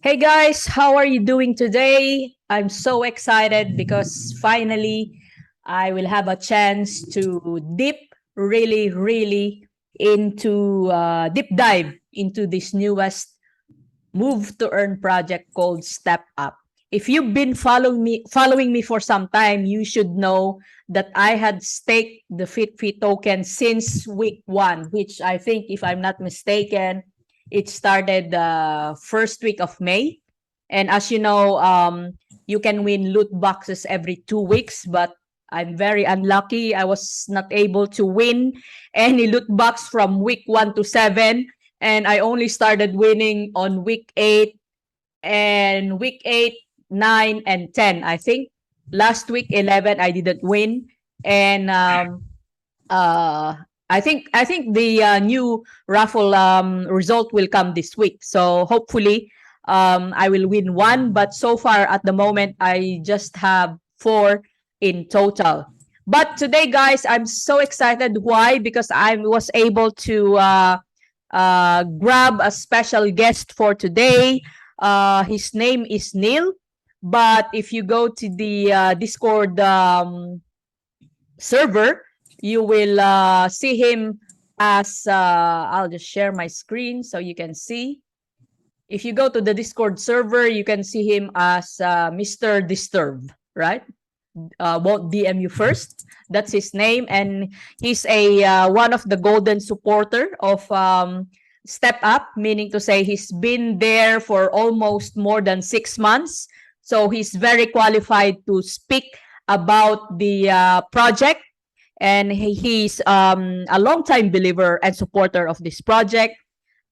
Hey guys, how are you doing today? I'm so excited because finally I will have a chance to really into deep dive into this newest move to earn project called Step Up. If you've been following me for some time, you should know that I had staked the FitFit token since week 1, which I think, if I'm not mistaken, it started the first week of May. And as you know, you can win loot boxes every 2 weeks, but I'm very unlucky. I was not able to win any loot box from week 1 to 7, and I only started winning on week 8 and week 8, 9, and 10. I think last week 11 I didn't win, and uh, I think the new raffle result will come this week. So hopefully, I will win one. But so far at the moment, I just have four in total. But today, guys, I'm so excited. Why? Because I was able to grab a special guest for today. His name is Neil. But if you go to the Discord server, you will see him as I'll just share my screen so you can see. If you go to the Discord server, you can see him as Mr. Disturb, right? Won't DM you first. That's his name, and he's a one of the golden supporter of Step Up, meaning to say he's been there for almost more than 6 months. So he's very qualified to speak about the project, and he's a longtime believer and supporter of this project.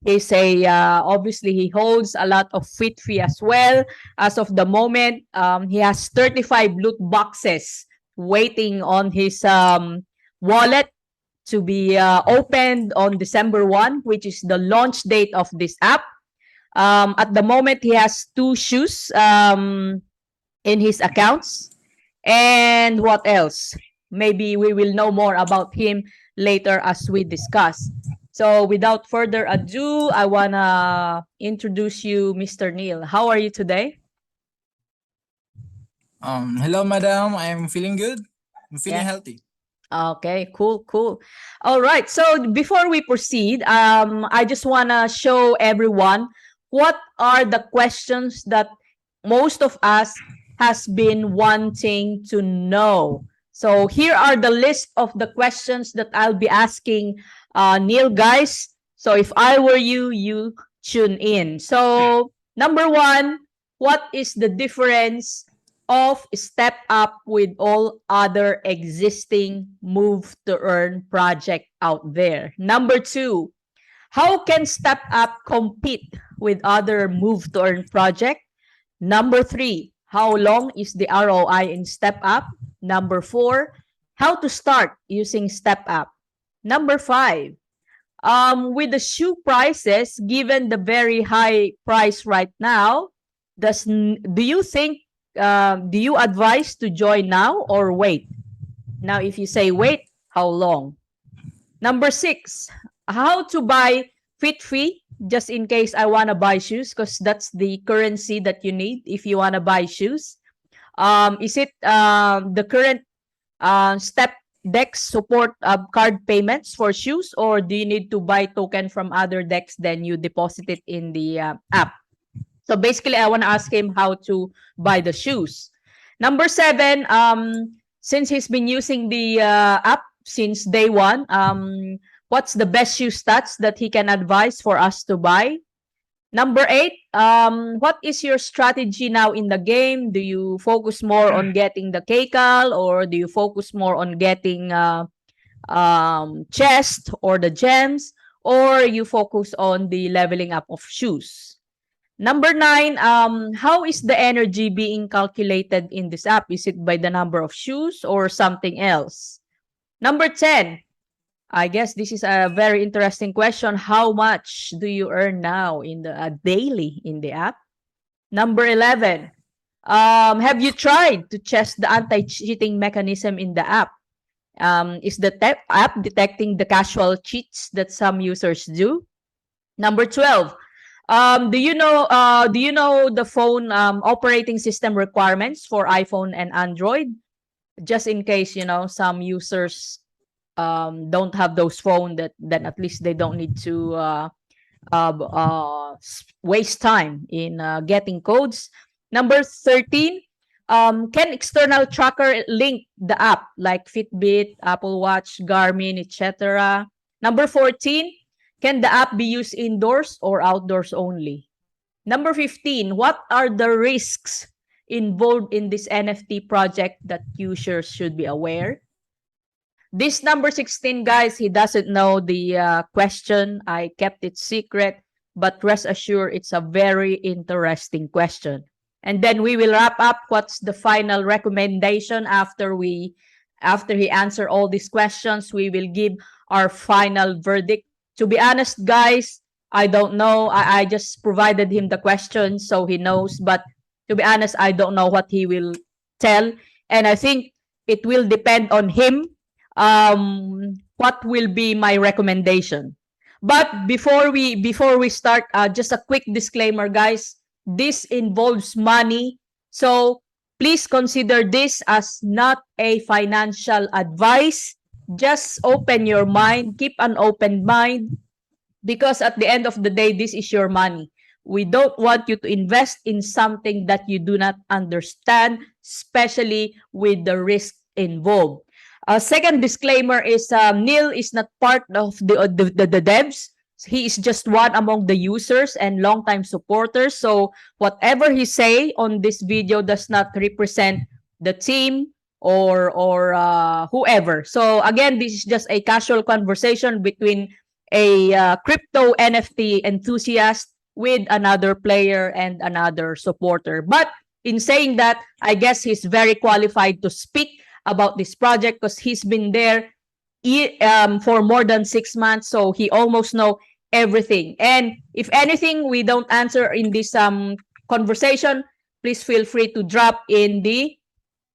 He's a obviously he holds a lot of fit fee as well. As of the moment, he has 35 loot boxes waiting on his wallet to be opened on December 1, which is the launch date of this app. At the moment, he has 2 shoes in his accounts. And what else? Maybe we will know more about him later as we discuss. So without further ado, I want to introduce you, Mr. Neil. How are you today? Hello, madam. I'm feeling good. I'm feeling Yeah. healthy. Okay, cool. All right. So before we proceed, I just want to show everyone what are the questions that most of us has been wanting to know. So here are the list of the questions that I'll be asking Neil, guys. So if I were you, you tune in. So number one, what is the difference of Step Up with all other existing move to earn project out there? Number two, how can Step Up compete with other move to earn project? Number three, how long is the ROI in Step Up? Number four, how to start using Step Up? Number five, with the shoe prices, given the very high price right now, do you think do you advise to join now or wait? Now, if you say wait, how long? Number six, how to buy fit fee just in case I want to buy shoes, because that's the currency that you need if you want to buy shoes. Is it the current step decks support card payments for shoes, or do you need to buy token from other decks then you deposit it in the app? So basically, I want to ask him how to buy the shoes. Number seven, since he's been using the app since day one, what's the best shoe stats that he can advise for us to buy? Number eight, what is your strategy now in the game? Do you focus more on getting the KCAL, or do you focus more on getting chest or the gems, or you focus on the leveling up of shoes? Number nine, how is the energy being calculated in this app? Is it by the number of shoes or something else? Number 10, I guess this is a very interesting question. How much do you earn now in the daily in the app? Number 11, have you tried to test the anti-cheating mechanism in the app? Is the app detecting the casual cheats that some users do? Number 12, Do you know the phone operating system requirements for iPhone and Android? Just in case, some users don't have those phone, that then at least they don't need to waste time in getting codes. Number 13, can external tracker link the app like Fitbit, Apple Watch, Garmin, etc.? Number 14, can the app be used indoors or outdoors only? Number 15, what are the risks involved in this NFT project that users should be aware? This number 16, guys, he doesn't know the question. I kept it secret, but rest assured, it's a very interesting question. And then we will wrap up what's the final recommendation after he answer all these questions. We will give our final verdict. To be honest, guys, I don't know. I just provided him the question so he knows. But to be honest, I don't know what he will tell. And I think it will depend on him what will be my recommendation. But before we start, just a quick disclaimer, guys. This involves money, so please consider this as not a financial advice. Just open your mind, keep an open mind, because at the end of the day, this is your money. We don't want you to invest in something that you do not understand, especially with the risk involved. Second disclaimer is Neil is not part of the devs. He is just one among the users and longtime supporters. So whatever he say on this video does not represent the team or whoever. So again, this is just a casual conversation between a crypto NFT enthusiast with another player and another supporter. But in saying that, I guess he's very qualified to speak about this project because he's been there for more than 6 months, so he almost know everything. And if anything we don't answer in this conversation, please feel free to drop in the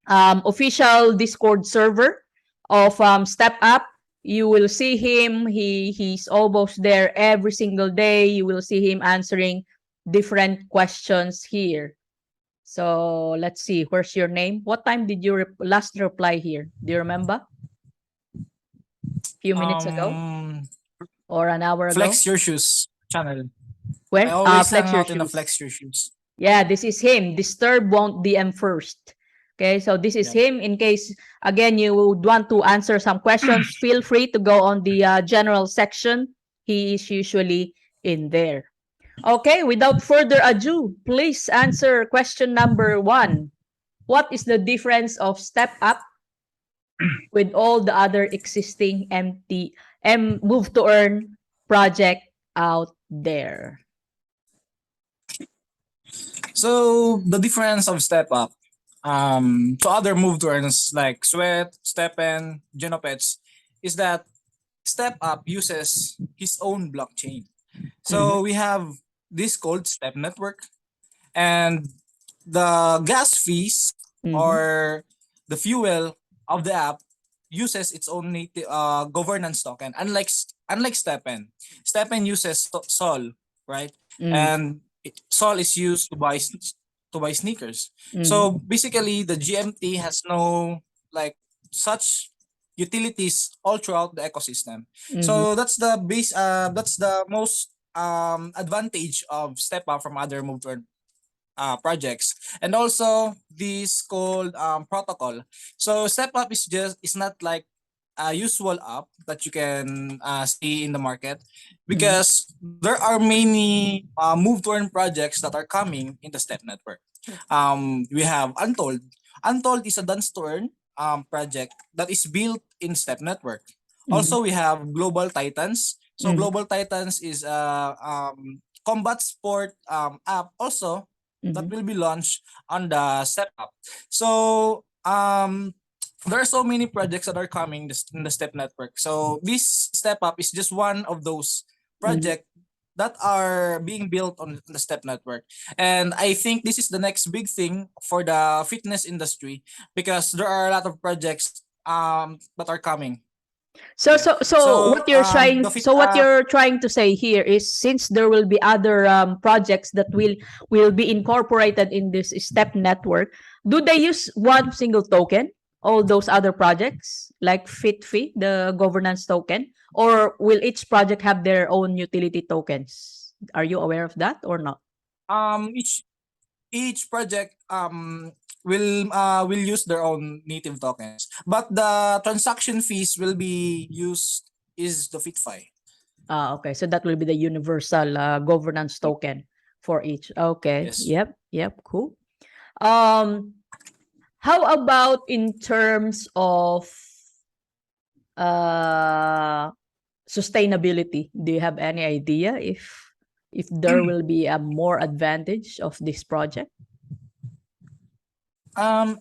official Discord server of Step Up. You will see him. He's almost there every single day. You will see him answering different questions here. So let's see. Where's your name? What time did you last reply here? Do you remember? Few minutes ago or an hour ago? Flex Your Shoes channel. Where? I always Flex hang Your out in a Shoes. Flex Your Shoes. Yeah, this is him. Disturb won't DM first. Okay, so this is him. In case, again, you would want to answer some questions, feel free to go on the general section. He is usually in there. Okay, without further ado, please answer question number 1. What is the difference of Step Up with all the other existing move to earn project out there? So the difference of Step Up to other move to earns like Sweat, Stepen, Genopets is that Step Up uses his own blockchain. So we have this called Step Network, and the gas fees or the fuel of the app uses its own native governance token. Unlike Stepen, Stepen uses Sol, right? And Sol is used to buy sneakers. So basically, the GMT has no like such utilities all throughout the ecosystem. So that's the base. That's the most advantage of Step Up from other move to earn projects. And also this called protocol. So Step Up is not like a usual app that you can see in the market, because there are many move to earn projects that are coming in the Step network. We have Untold. Untold is a dance to earn project that is built in Step network. Also, we have Global Titans. So Global Titans is a combat sport app also that will be launched on the Step Up. So there are so many projects that are coming in the Step network. So this Step Up is just one of those projects that are being built on the Step network. And I think this is the next big thing for the fitness industry, because there are a lot of projects that are coming So Yeah. So the fit what you're trying to say here is, since there will be other projects that will be incorporated in this step network, do they use one single token? All those other projects like FitFi, the governance token, or will each project have their own utility tokens? Are you aware of that or not? each project will use their own native tokens, but the transaction fees will be used is the FitFi. Ah, okay. So that will be the universal governance token for each. Okay. Yes. Yep. Yep. Cool. Um, how about in terms of uh sustainability? Do you have any idea if there will be a more advantage of this project?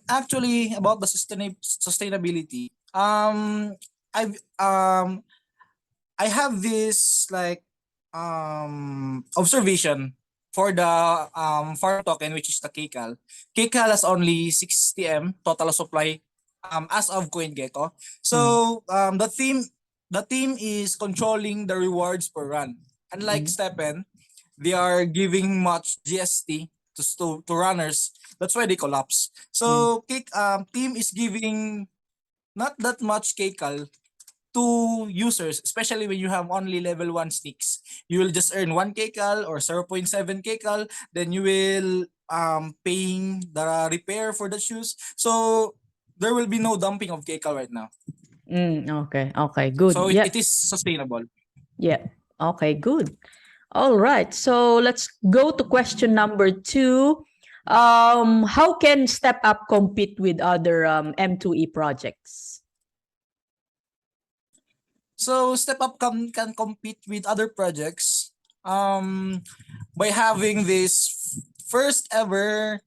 Actually, about the sustainability, I've I have this like observation for the farm token, which is the KCAL. KCAL has only 60M total supply as of CoinGecko. Mm. So the team is controlling the rewards per run. Unlike Mm. Stepen, they are giving much GST to runners. That's why they collapse. Mm. So team is giving not that much KCAL to users, especially when you have only level 1 sticks. You will just earn 1 kcal or 0.7 kcal, then you will paying the repair for the shoes. So there will be no dumping of kcal right now. Mm. Okay. Okay. Good. So Yeah. it is sustainable. Yeah. Okay. Good. All right. So let's go to question number 2. How can Step Up compete with other M2E projects? So Step Up can compete with other projects by having this first ever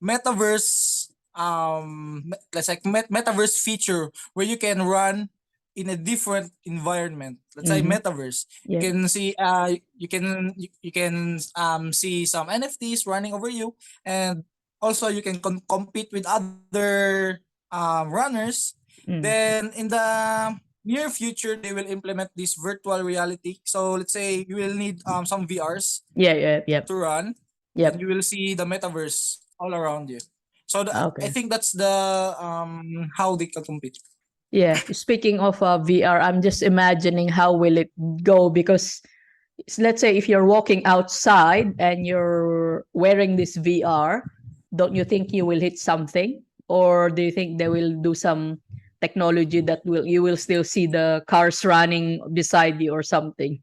metaverse let's like metaverse feature where you can run in a different environment. Let's say Mm-hmm. metaverse. You Yep. can see you can see some NFTs running over you, and also you can compete with other runners. Mm. Then in the near future they will implement this virtual reality. So let's say you will need some VRs Yeah. Yeah. Yep. to run, then Yep. you will see the metaverse all around you. So I Okay. think that's the how they can compete. Yeah, speaking of VR, I'm just imagining how will it go, because let's say if you're walking outside and you're wearing this VR, don't you think you will hit something? Or do you think they will do some technology that will you will still see the cars running beside you or something?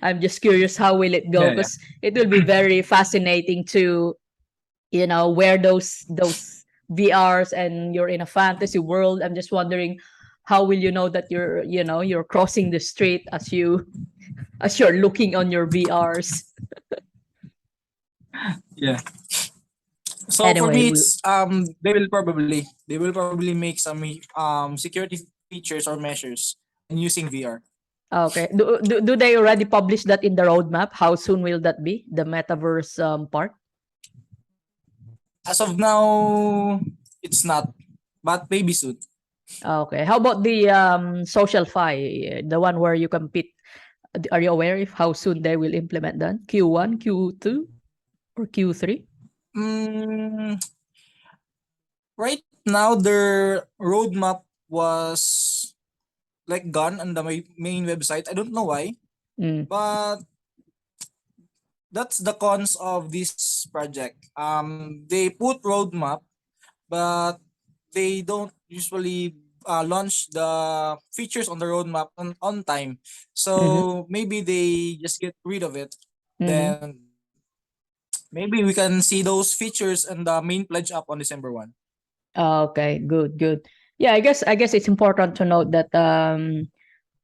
I'm just curious how will it go, Yeah, yeah. because it will be very fascinating to wear those VRs and you're in a fantasy world. I'm just wondering how will you know that you're crossing the street as you're looking on your VRs. Yeah. So for Anyway, me, it's they will probably make some security features or measures when using VR. okay. Do they already publish that in the roadmap? How soon will that be? The metaverse part? As of now, it's not, but maybe soon. Okay. How about the social fi, the one where you compete? Are you aware if how soon they will implement that? Q1, Q2, or Q3? Mm, right now, their roadmap was like gone on the main website. I don't know why, Mm. but that's the cons of this project. They put roadmap, but they don't usually launch the features on the roadmap on time. Mm-hmm. So maybe they just get rid of it. Mm-hmm. Then maybe we can see those features and the main pledge up on December 1. Okay, good, good. Yeah, I guess it's important to note that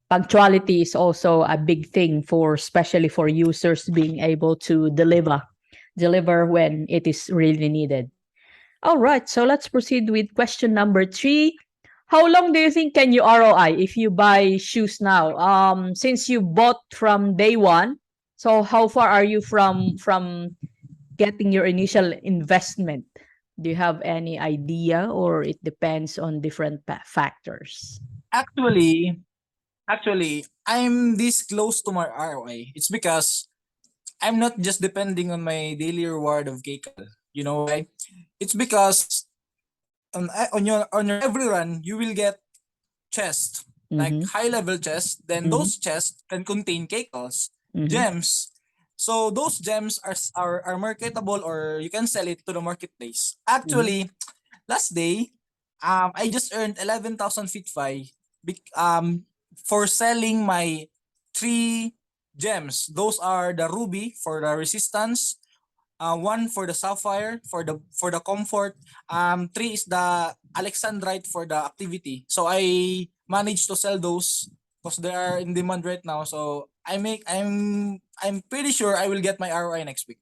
punctuality is also a big thing, for especially for users being able to deliver when it is really needed. All right, so let's proceed with question number 3. How long do you think can you ROI if you buy shoes now? Since you bought from day one, so how far are you from getting your initial investment Do you have any idea, or it depends on different factors? Actually, actually, I'm this close to my ROI. It's because I'm not just depending on my daily reward of KCAL. You know why? It's because on your every run you will get chest, like Mm-hmm. high level chest. Then Mm-hmm. those chests can contain KCALs, Mm-hmm. gems. So those gems are marketable, or you can sell it to the marketplace. Mm-hmm. Actually, last day, I just earned 11,000 FitFi for selling my three gems. Those are the ruby for the resistance, one for the sapphire for the comfort, three is the alexandrite for the activity. So I managed to sell those because they are in demand right now. So I'm pretty sure I will get my ROI next week.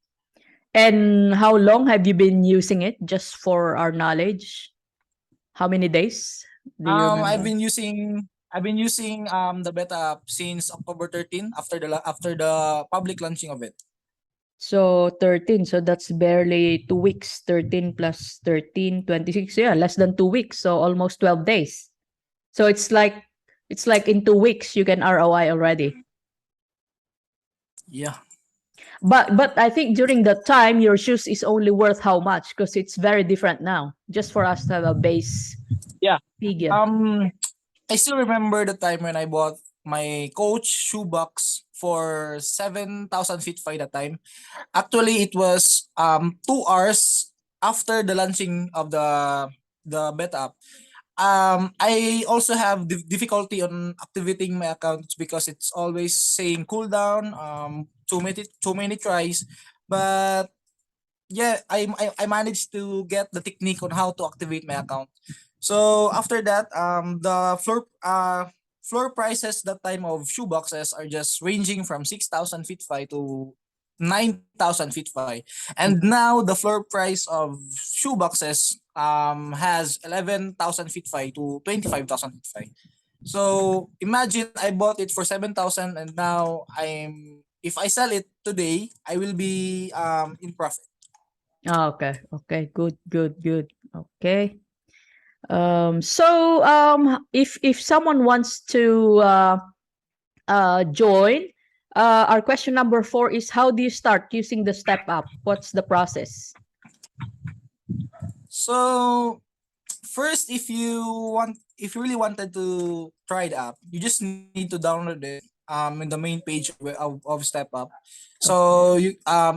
And how long have you been using it? Just for our knowledge, how many days? Do you I've remember? been using the beta app since October 13 after the public launching of it. So 13. So that's barely 2 weeks. 13 plus 13, 26. Yeah, less than 2 weeks. So almost 12 days. So it's like in 2 weeks you can ROI already. Yeah. But I think during that time your shoes is only worth how much, because it's very different now. Just for us to have a base Yeah. figure. Um I still remember the time when I bought my Coach shoebox for 7,000 feet by that time. Actually, it was 2 hours after the launching of the beta app. I also have difficulty on activating my accounts because it's always saying cooldown, too many tries. But yeah, I managed to get the technique on how to activate my account. So after that, the floor prices that time of shoe boxes are just ranging from 6,000 feet FI to 9,000 feet FI. And now the floor price of shoe boxes has 11,000 feet FI to 25,000 feet FI. So imagine I bought it for 7,000, and now if I sell it today, I will be in profit. Okay. Okay. Good. Good. Good. Okay. So if someone wants to join, our question number 4 is, how do you start using the step up? What's the process? So first, if you really wanted to try the app, you just need to download it in the main page of Step Up. Okay. So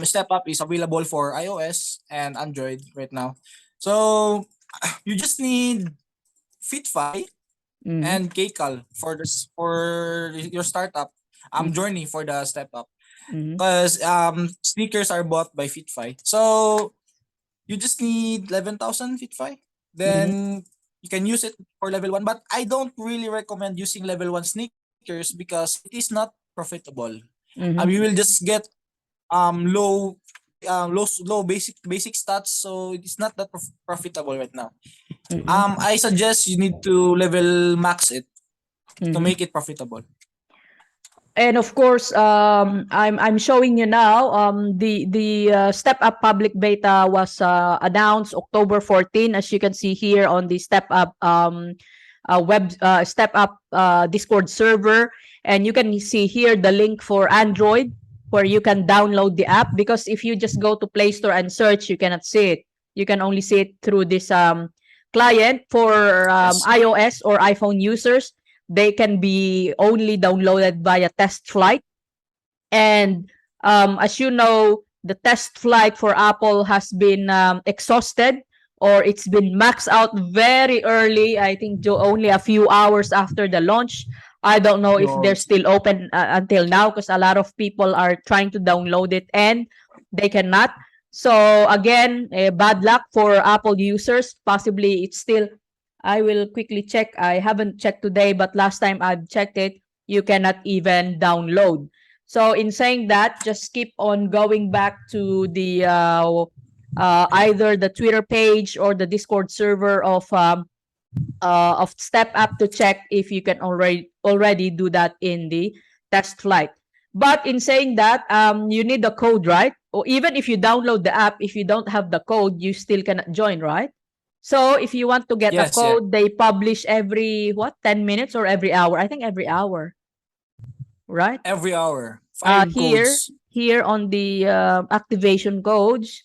Step Up is available for iOS and Android right now. So you just need FitFi Mm-hmm. and KCAL for your startup journey for the Step Up, Mm-hmm. because sneakers are bought by FitFi. So you just need 11,000 FitFi. Mm-hmm. Then you can use it for level 1. But I don't really recommend using level 1 sneakers because it is not profitable. Mm-hmm. You will just get low low basic stats, so it's not that profitable right now. Mm-hmm. I suggest you need to level max it to Mm-hmm. make it profitable. And of course, I'm showing you now. The Step Up public beta was announced October 14, as you can see here on the Step Up Step Up Discord server, and you can see here the link for Android where you can download the app. Because if you just go to Play Store and search, you cannot see it. You can only see it through this client. For Yes. iOS or iPhone users, they can be only downloaded via test flight. And as you know, the test flight for Apple has been exhausted, or it's been maxed out very early. I think only a few hours after the launch. I don't know if they're Yours. still open until now, because a lot of people are trying to download it and they cannot. So again, bad luck for Apple users. Possibly it's still, I will quickly check. I haven't checked today, but last time I've checked it, you cannot even download. So in saying that, just keep on going back to the either the Twitter page or the Discord server of Step Up to check if you can already do that in the test flight. But in saying that, you need the code, right? or even if you download the app, if you don't have the code, you still cannot join, right? So if you want to get a Yes, yeah. code, they publish every what, 10 minutes or every hour? I think every hour, right? Every hour. 5 Here codes. on the activation codes,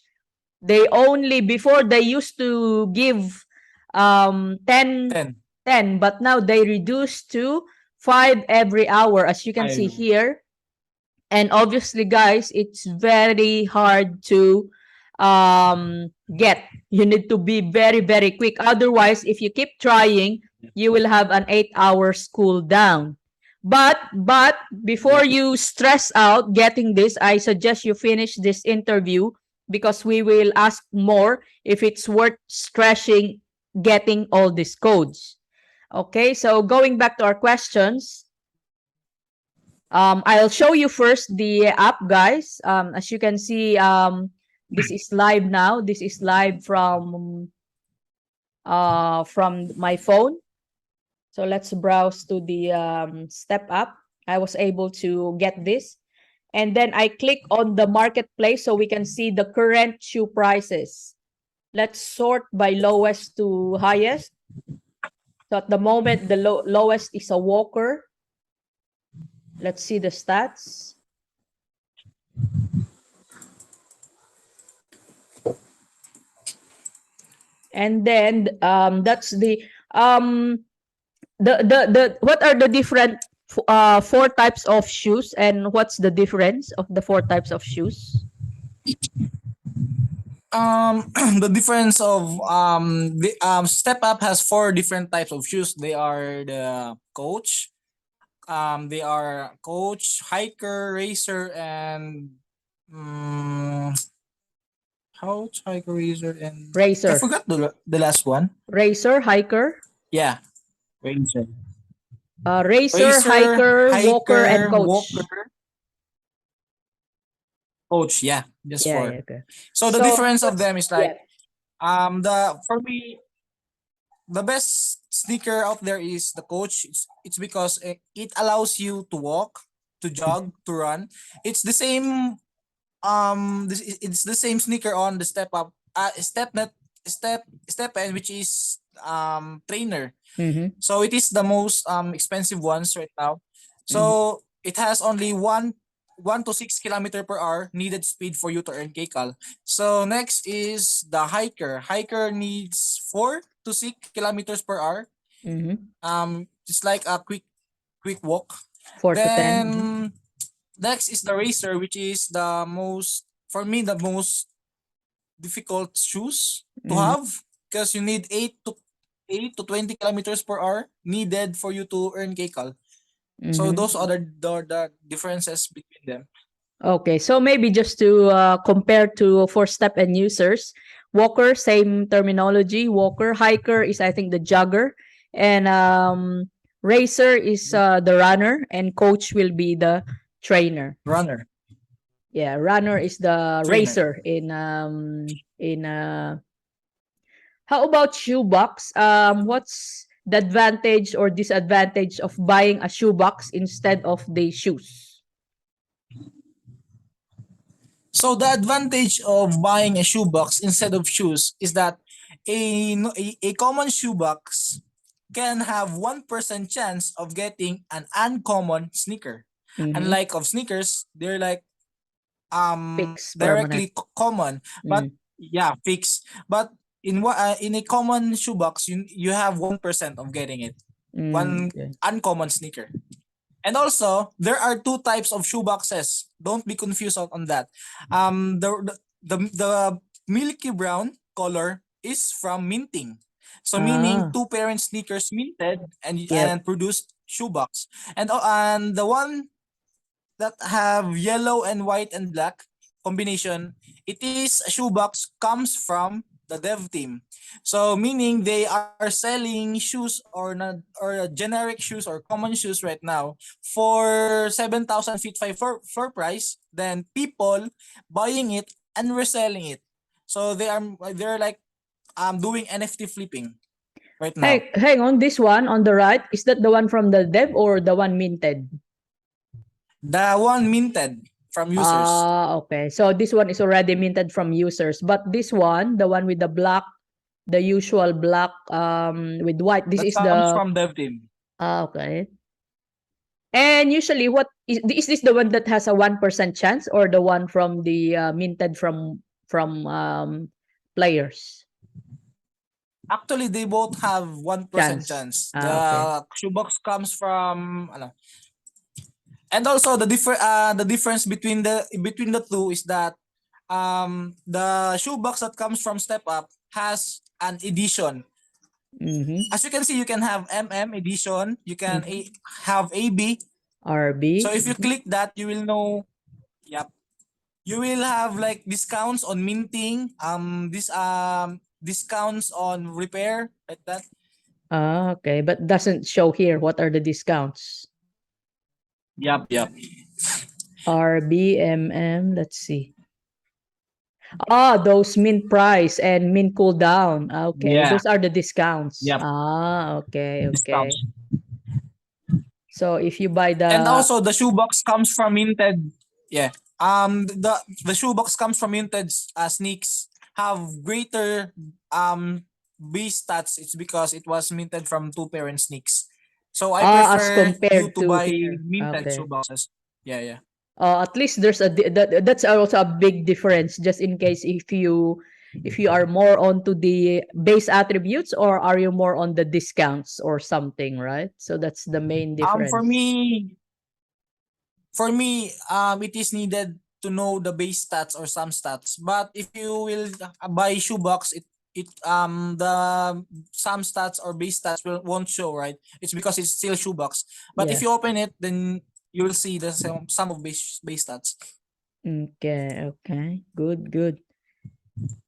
they only, before they used to give 10, 10. but now they reduced to 5 every hour, as you can see 5. here. And obviously, guys, it's very hard to get. You need to be very, very quick. Otherwise, if you keep trying, you will have an 8-hour school down. But before you stress out getting this, I suggest you finish this interview, because we will ask more if it's worth stressing getting all these codes. Okay, so going back to our questions, I'll show you first the app, guys. As you can see, this is live now. This is live from my phone. So let's browse to the step app. I was able to get this. And then I click on the marketplace so we can see the current shoe prices. Let's sort by lowest to highest. So at the moment, the lowest is a Walker. Let's see the stats. And then that's the what are the different 4 types of shoes, and what's the difference of the 4 types of shoes? The difference of the Step Up has 4 different types of shoes. They are the coach, hiker, racer, and coach, hiker, racer, and I Racer. forgot the last one. Racer, hiker. Yeah, racer. Racer, hiker, walker, and coach. walker, coach. Yeah, just Yeah, 4. yeah, okay. So the So difference of them is like yeah. for me, the best sneaker out there is the coach. It's because it allows you to walk, to jog, to run. It's the same it's the same sneaker on the Step Up step N, which is trainer. Mm-hmm. So it is the most expensive ones right now. Mm-hmm. So it has only 1 to 6 kilometer per hour needed speed for you to earn KCAL. So next is the hiker. Hiker needs 4 to 6 kilometers per hour. Mm-hmm. Just like a quick walk. 4 to 10. Then next is the racer, which is the most, for me, the most difficult shoes to Mm-hmm. have, because you need 8 to 20 kilometers per hour needed for you to earn KCAL. So Mm-hmm. those are the differences between them. Okay, so maybe just to compare to for step and users, walker, same terminology. Walker, hiker is I think the jogger, and racer is the runner, and coach will be the trainer. Runner, Yeah, runner is the trainer. racer in How about shoebox? What's the advantage or disadvantage of buying a shoebox instead of the shoes? So the advantage of buying a shoebox instead of shoes is that a common shoebox can have 1% chance of getting an uncommon sneaker. Mm-hmm. Unlike of sneakers, they're like Fixed, permanent. directly common, but yeah, fixed. But in a common shoebox, you have 1% of getting it. One Okay. uncommon sneaker. And also, there are 2 types of shoeboxes. Don't be confused on that. The milky brown color is from minting. So meaning 2 parent sneakers minted and Yep. produced shoebox. And the one that have yellow and white and black combination, it is a shoebox comes from the dev team. So meaning they are selling shoes or not, or generic shoes or common shoes right now for 7,000 feet 5 floor price, then people buying it and reselling it. So they're like doing NFT flipping right now. Hang on, this one on the right, is that the one from the dev or the one minted? The one minted from users. Okay. So this one is already minted from users, but this one, the one with the black, the usual black with white, this That is comes the from dev team. okay. And usually, what is this the one that has a 1% chance or the one from the minted from players Actually, they both have 1% chance? chance. Okay. The shoebox comes from ano, and also the difference between the two is that the shoebox that comes from Step Up has an edition. Mm-hmm. As you can see, you can have edition, you can Mm-hmm. have AB. So RB. if you click that, you will know. Yep. You will have like discounts on minting, this discounts on repair, like that. Okay, but doesn't show here what are the discounts. Yep. RBMM, let's see. Those min price and min cooldown. Okay, Yeah. those are the discounts. Yep. Okay. Discounts. So if you buy And the also the shoebox comes from minted. Yeah. The shoebox comes from minted sneaks have greater base stats. It's because it was minted from two parent sneaks. So I as prefer you compared to to buy here. minted Okay. shoeboxes. Yeah. At least there's that's also a big difference just in case if you are more onto the base attributes or are you more on the discounts or something, right? So that's the main Um for difference. me for me it is needed to know the base stats or some stats. But if you will buy shoebox, it the some stats or base stats won't show, right? It's because it's still shoebox. But if Yeah. you open it, then you will see the some of base stats. Okay. Good.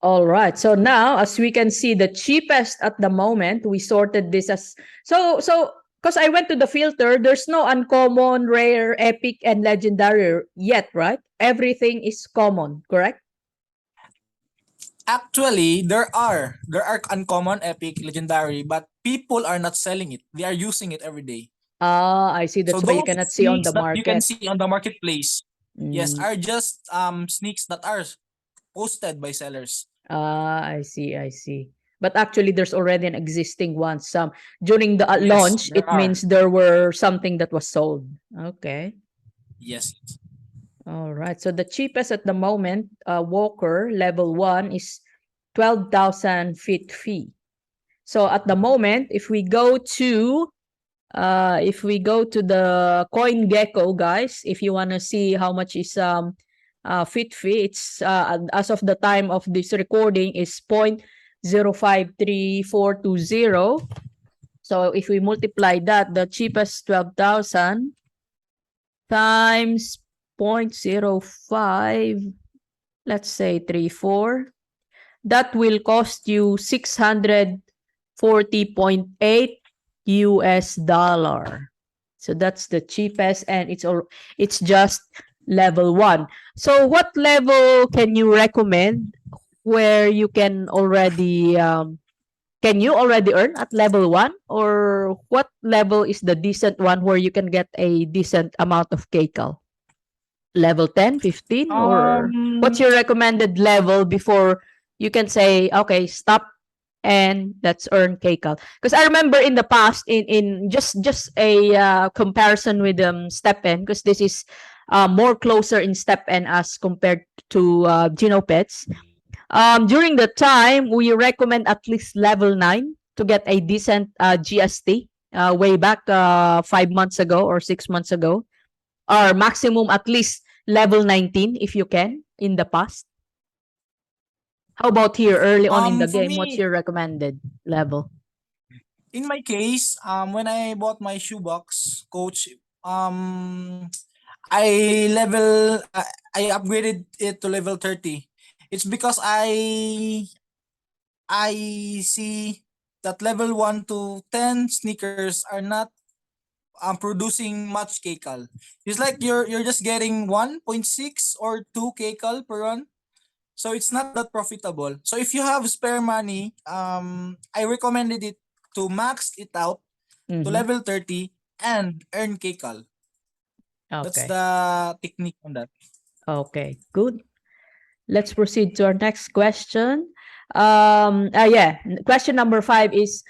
All right. So now, as we can see, the cheapest at the moment, we sorted this as so because I went to the filter, there's no uncommon, rare, epic, and legendary yet, right? Everything is common, correct? Actually, there are uncommon, epic, legendary, but people are not selling it. They are using it every day. I see. So That's why you those cannot see on sneaks the that you can market. see on the marketplace, yes, Mm, are just sneaks that are posted by sellers. I see. But actually, there's already an existing one. Some during the Yes, launch, there it are. means there were something that was sold. Okay. Yes. All right. So the cheapest at the moment, Walker level 1 is 12,000 feet fee. So at the moment, if we go to the Coin Gecko, guys, if you want to see how much is fit fee, it's as of the time of this recording is 0.053420. So if we multiply that, the cheapest 12,000 times 0.05, let's say 34, that will cost you 640.8 US dollar. So that's the cheapest and it's just level 1. So what level can you recommend where you can you already earn at level 1 or what level is the decent one where you can get a decent amount of KCAL? Level 10, 15, or what's Um, your recommended level before you can say, okay, stop and let's earn KCAL? Because I remember in the past, in just a comparison with Step N, because this is more closer in Step N as compared to Genopets. During the time, we recommend at least level 9 to get a decent GST way back 5 months ago or 6 months ago, or maximum at least level 19 if you can in the past. How about here early on in the for game? What's me, your recommended level? in my case, when I bought my shoebox, coach, I level, I upgraded it to level 30. It's because I see that level 1 to 10 sneakers are not producing much KCAL. It's like you're just getting 1.6 or 2 KCAL per run. So it's not that profitable. So if you have spare money, I recommended it to max it out to Mm-hmm. level 30 and earn KCAL. That's Okay. the technique on that. Okay, good. Let's proceed to our next question. Question number 5 is,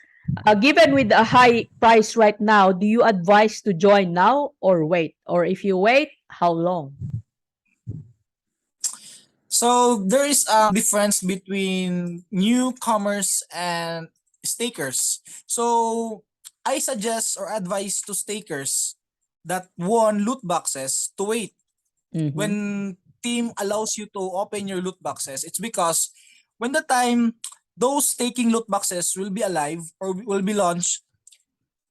given with a high price right now, do you advise to join now or wait? Or if you wait, how long? So there is a difference between newcomers and stakers. So I suggest or advise to stakers that won loot boxes to wait. When team allows you to open your loot boxes, it's because when the time those staking loot boxes will be alive or will be launched,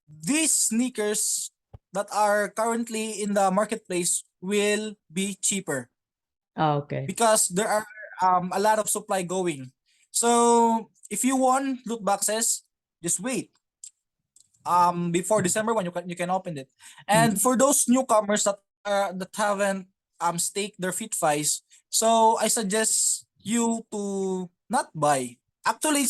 these sneakers that are currently in the marketplace will be cheaper Okay. because there are a lot of supply going. So if you want loot boxes, just wait. Before December when you can open it. And for those newcomers that haven't staked their FitFis, so I suggest you to not buy. Actually,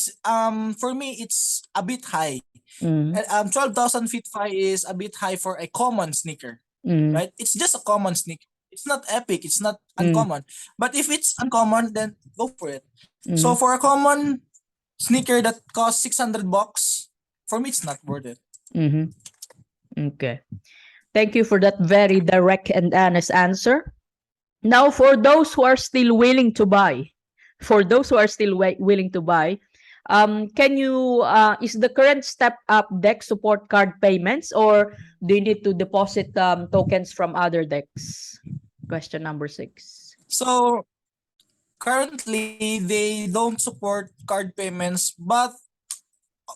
for me it's a bit high. 12,000 FitFi is a bit high for a common sneaker, right? It's just a common sneaker. It's not epic. It's not uncommon. But if it's uncommon, then go for it. So for a common sneaker that costs $600, for me it's not worth it. Okay. Thank you for that very direct and honest answer. Now, for those who are still willing to buy, can you, is the current step up deck support card payments, or do you need to deposit tokens from other decks? Question number 6. So currently they don't support card payments, but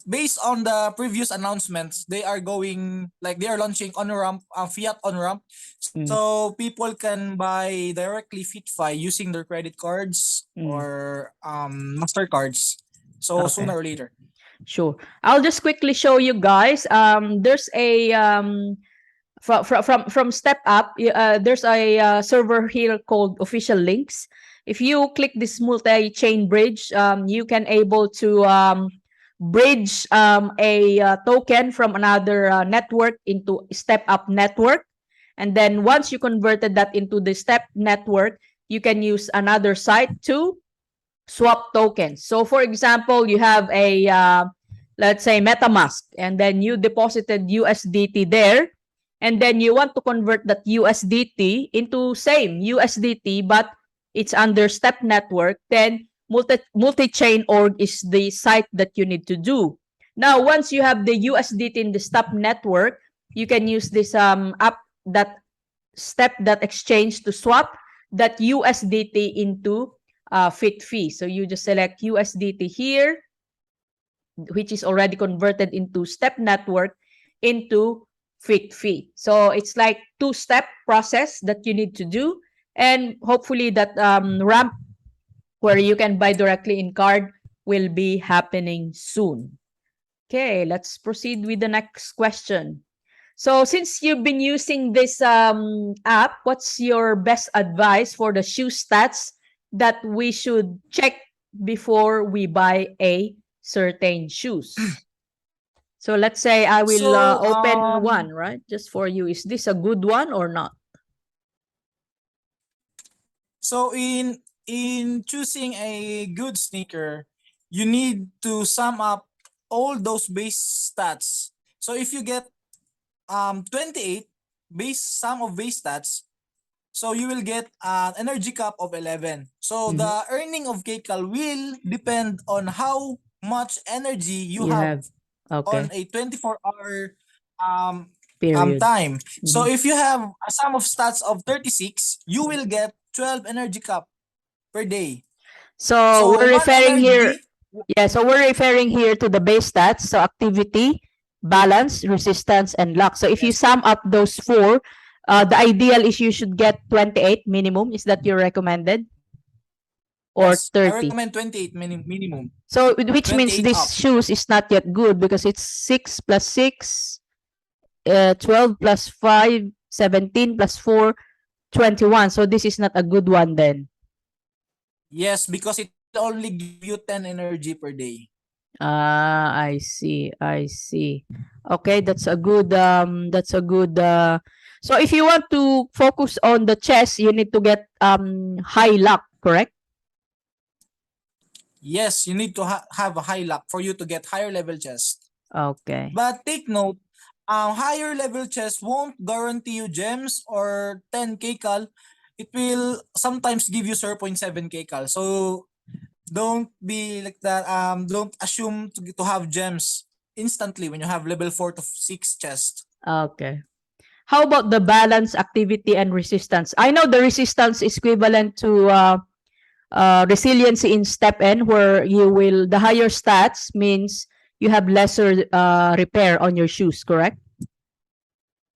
based on the previous announcements, they are launching on ramp, fiat on ramp, so people can buy directly FitFi using their credit cards or Mastercards. So sooner or later. Sure. I'll just quickly show you guys. There's a from Step Up. There's a server here called Official Links. If you click this multi-chain bridge, you can able to bridge a token from another network into Step Up network. And then once you converted that into the Step network, you can use another site to swap tokens. So for example, you have a, let's say MetaMask, and then you deposited USDT there, and then you want to convert that USDT into same USDT, but it's under Step network, then multi-chain org is the site that you need to do. Now, once you have the USDT in the Step network, you can use this app, that Step.exchange, to swap that USDT into FitFi. So you just select USDT here, which is already converted into Step network into FitFi. So it's like two-step process that you need to do, and hopefully that ramp where you can buy directly in card will be happening soon. Okay, let's proceed with the next question. So since you've been using this app, what's your best advice for the shoe stats that we should check before we buy a certain shoes? So let's say I will open one, right? Just for you. Is this a good one or not? So in choosing a good sneaker, you need to sum up all those base stats. So if you get 28 sum of base stats, so you will get an energy cap of 11. So the earning of KCAL will depend on how much energy you have. Okay. On a 24-hour Period. time. So if you have a sum of stats of 36, you will get 12 energy cap per day. So we're referring here. energy, Yeah, so we're referring here to the base stats. So activity, balance, resistance, and luck. So if you sum up those four, the ideal is you should get 28 minimum. Is that your recommended? Or yes, 30? I recommend 28 minimum. So which means 28 this up. shoes is not yet good because it's 6 plus 6, 12 plus 5, 17 plus 4, 21. So this is not a good one then. Yes, because it only give you 10 energy per day. I see. Okay, that's a good So if you want to focus on the chest, you need to get high luck, correct? Yes, you need to have a high luck for you to get higher level chest. Okay. But take note, higher level chest won't guarantee you gems or 10k cal. It will sometimes give you 0.7k cal. So don't be like that. Don't assume to have gems instantly when you have level 4 to 6 chest. Okay. How about the balance, activity, and resistance? I know the resistance is equivalent to resiliency in step N, where the higher stats means you have lesser repair on your shoes, correct?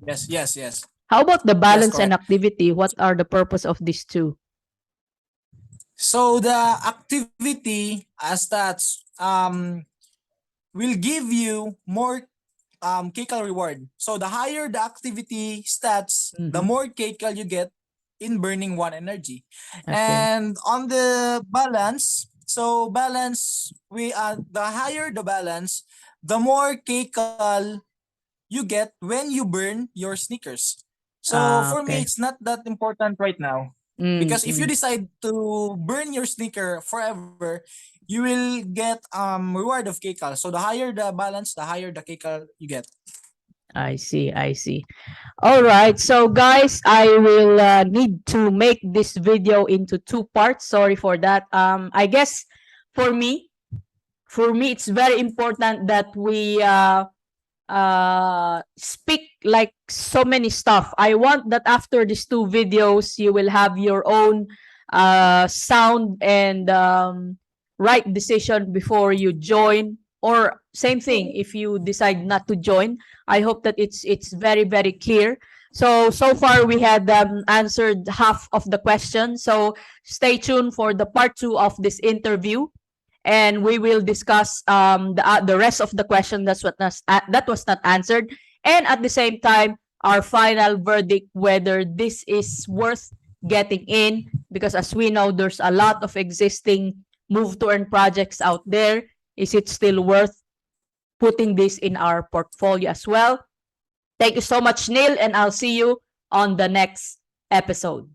Yes, yes, yes. How about the Yes, balance and correct. activity? What are the purpose of these two? So the activity as stats will give you more KCAL reward. So the higher the activity stats, the Mhm. more KCAL you get in burning one energy. Okay. And on the balance, so balance, the higher the balance, the more KCAL you get when you burn your sneakers. So for me, Okay. it's not that important right now. Mm, Because if you mm. decide to burn your sneaker forever, you will get reward of KCAL. So the higher the balance, the higher the KCAL you get. I see. I see. All right. So, guys, I will need to make this video into two parts. Sorry for that. I guess for me, it's very important that we speak like so many stuff. I want that after these two videos, you will have your own sound and right decision before you join. Or same thing if you decide not to join. I hope that it's very clear. So far we had answered half of the question. So stay tuned for the part two of this interview, and we will discuss the rest of the question that was not answered, and at the same time our final verdict whether this is worth getting in, because as we know there's a lot of existing move to earn projects out there. Is it still worth putting this in our portfolio as well? Thank you so much, Neil, and I'll see you on the next episode.